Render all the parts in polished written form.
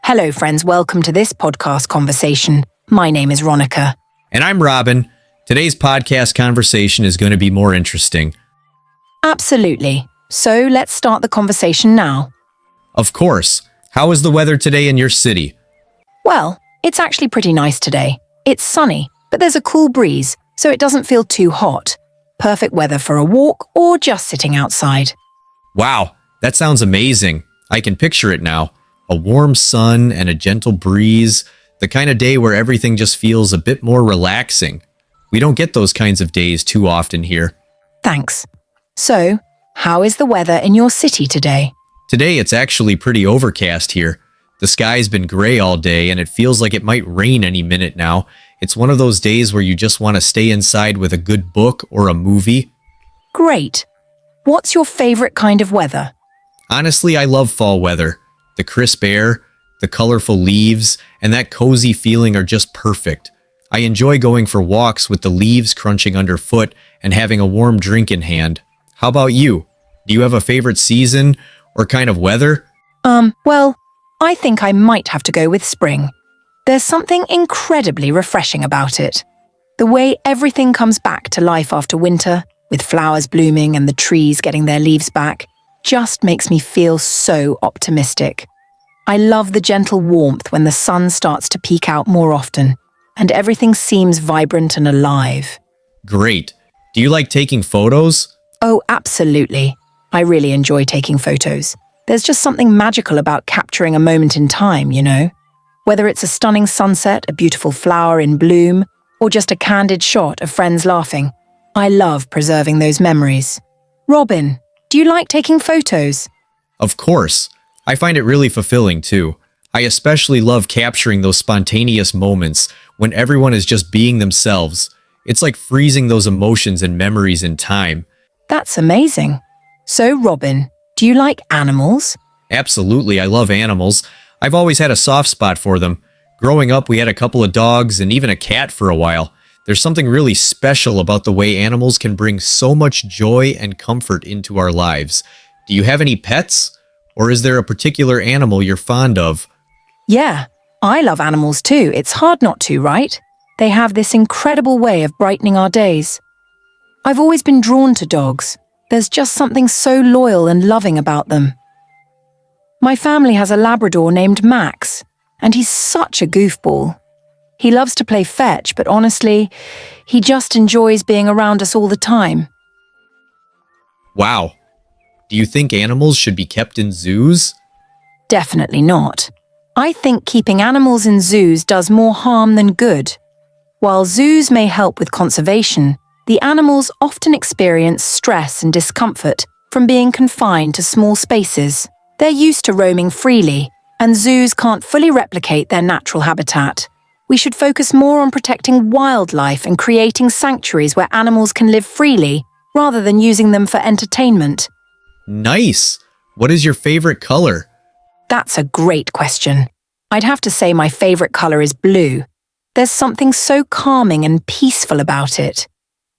Hello, friends. Welcome to this podcast conversation. My name is Ronica. And I'm Robin. Today's podcast conversation is going to be more interesting. Absolutely. So let's start the conversation now. Of course. How is the weather today in your city? Well, it's actually pretty nice today. It's sunny, but there's a cool breeze, so it doesn't feel too hot. Perfect weather for a walk or just sitting outside. Wow, that sounds amazing. I can picture it now. A warm sun and a gentle breeze, the kind of day where everything just feels a bit more relaxing. We don't get those kinds of days too often here. Thanks. So, how is the weather in your city today? Today it's actually pretty overcast here. The sky's been gray all day and it feels like it might rain any minute now. It's one of those days where you just want to stay inside with a good book or a movie. Great. What's your favorite kind of weather? Honestly, I love fall weather. The crisp air, the colorful leaves, and that cozy feeling are just perfect. I enjoy going for walks with the leaves crunching underfoot and having a warm drink in hand. How about you? Do you have a favorite season or kind of weather? Well, I think I might have to go with spring. There's something incredibly refreshing about it. The way everything comes back to life after winter, with flowers blooming and the trees getting their leaves back, just makes me feel so optimistic. I love the gentle warmth when the sun starts to peek out more often, and everything seems vibrant and alive. Great. Do you like taking photos? Oh, absolutely. I really enjoy taking photos. There's just something magical about capturing a moment in time, you know? Whether it's a stunning sunset, a beautiful flower in bloom, or just a candid shot of friends laughing, I love preserving those memories. Robin, do you like taking photos? Of course. I find it really fulfilling too. I especially love capturing those spontaneous moments when everyone is just being themselves. It's like freezing those emotions and memories in time. That's amazing. So, Robin, do you like animals? Absolutely, I love animals. I've always had a soft spot for them. Growing up, we had a couple of dogs and even a cat for a while. There's something really special about the way animals can bring so much joy and comfort into our lives. Do you have any pets? Or is there a particular animal you're fond of? Yeah, I love animals too. It's hard not to, right? They have this incredible way of brightening our days. I've always been drawn to dogs. There's just something so loyal and loving about them. My family has a Labrador named Max, and he's such a goofball. He loves to play fetch, but honestly, he just enjoys being around us all the time. Wow. Do you think animals should be kept in zoos? Definitely not. I think keeping animals in zoos does more harm than good. While zoos may help with conservation, the animals often experience stress and discomfort from being confined to small spaces. They're used to roaming freely, and zoos can't fully replicate their natural habitat. We should focus more on protecting wildlife and creating sanctuaries where animals can live freely, rather than using them for entertainment. Nice! What is your favorite color? That's a great question. I'd have to say my favorite color is blue. There's something so calming and peaceful about it.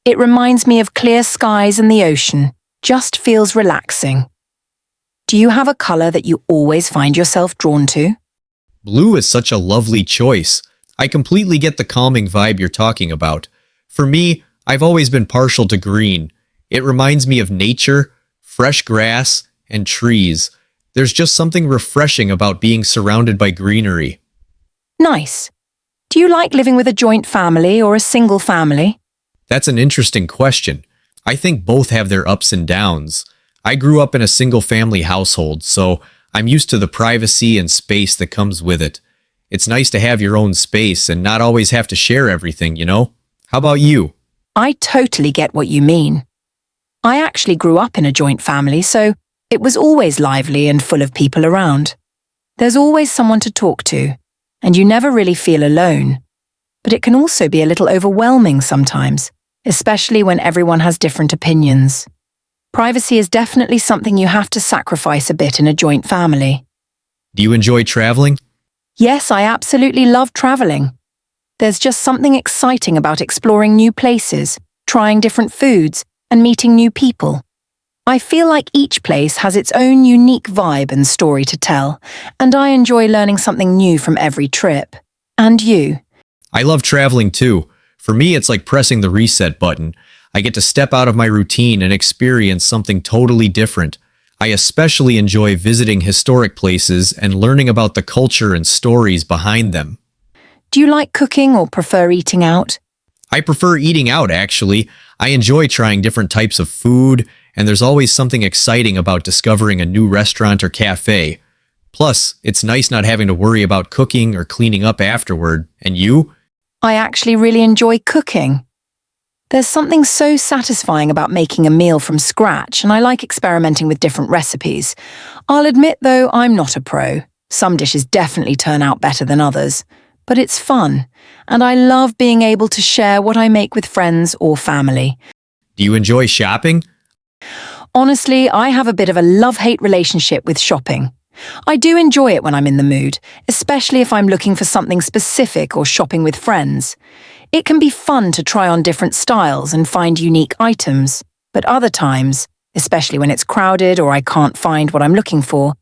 It reminds me of clear skies and the ocean. Just feels relaxing. Do you have a color that you always find yourself drawn to? Blue is such a lovely choice. I completely get the calming vibe you're talking about. For me, I've always been partial to green. It reminds me of nature, fresh grass, and trees. There's just something refreshing about being surrounded by greenery. Nice. Do you like living with a joint family or a single family? That's an interesting question. I think both have their ups and downs. I grew up in a single-family household, so I'm used to the privacy and space that comes with it. It's nice to have your own space and not always have to share everything, you know? How about you? I totally get what you mean. I actually grew up in a joint family, so it was always lively and full of people around. There's always someone to talk to, and you never really feel alone. But it can also be a little overwhelming sometimes, especially when everyone has different opinions. Privacy is definitely something you have to sacrifice a bit in a joint family. Do you enjoy traveling? Yes, I absolutely love traveling. There's just something exciting about exploring new places, trying different foods, and meeting new people. I feel like each place has its own unique vibe and story to tell, and I enjoy learning something new from every trip. And you? I love traveling too. For me, it's like pressing the reset button. I get to step out of my routine and experience something totally different. I especially enjoy visiting historic places and learning about the culture and stories behind them. Do you like cooking or prefer eating out? I prefer eating out, actually. I enjoy trying different types of food, and there's always something exciting about discovering a new restaurant or cafe. Plus, it's nice not having to worry about cooking or cleaning up afterward. And you? I actually really enjoy cooking. There's something so satisfying about making a meal from scratch, and I like experimenting with different recipes. I'll admit, though, I'm not a pro. Some dishes definitely turn out better than others. But it's fun, and I love being able to share what I make with friends or family. Do you enjoy shopping? Honestly, I have a bit of a love-hate relationship with shopping. I do enjoy it when I'm in the mood, especially if I'm looking for something specific or shopping with friends. It can be fun to try on different styles and find unique items, but other times, especially when it's crowded or I can't find what I'm looking for,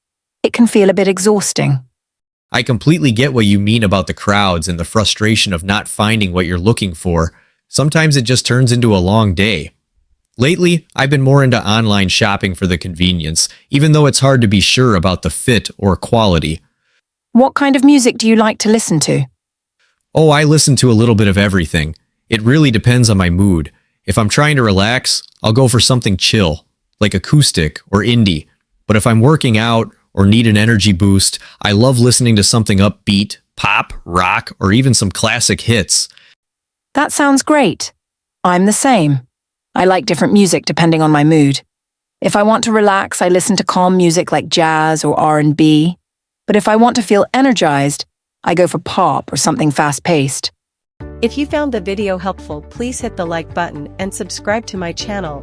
it can feel a bit exhausting. I completely get what you mean about the crowds and the frustration of not finding what you're looking for. Sometimes it just turns into a long day. Lately, I've been more into online shopping for the convenience, even though it's hard to be sure about the fit or quality. What kind of music do you like to listen to? Oh, I listen to a little bit of everything. It really depends on my mood. If I'm trying to relax, I'll go for something chill, like acoustic or indie. But if I'm working out or need an energy boost, I love listening to something upbeat, pop, rock, or even some classic hits. That sounds great. I'm the same. I like different music depending on my mood. If I want to relax, I listen to calm music like jazz or R&B. But if I want to feel energized, I go for pop or something fast-paced. If you found the video helpful, please hit the like button and subscribe to my channel.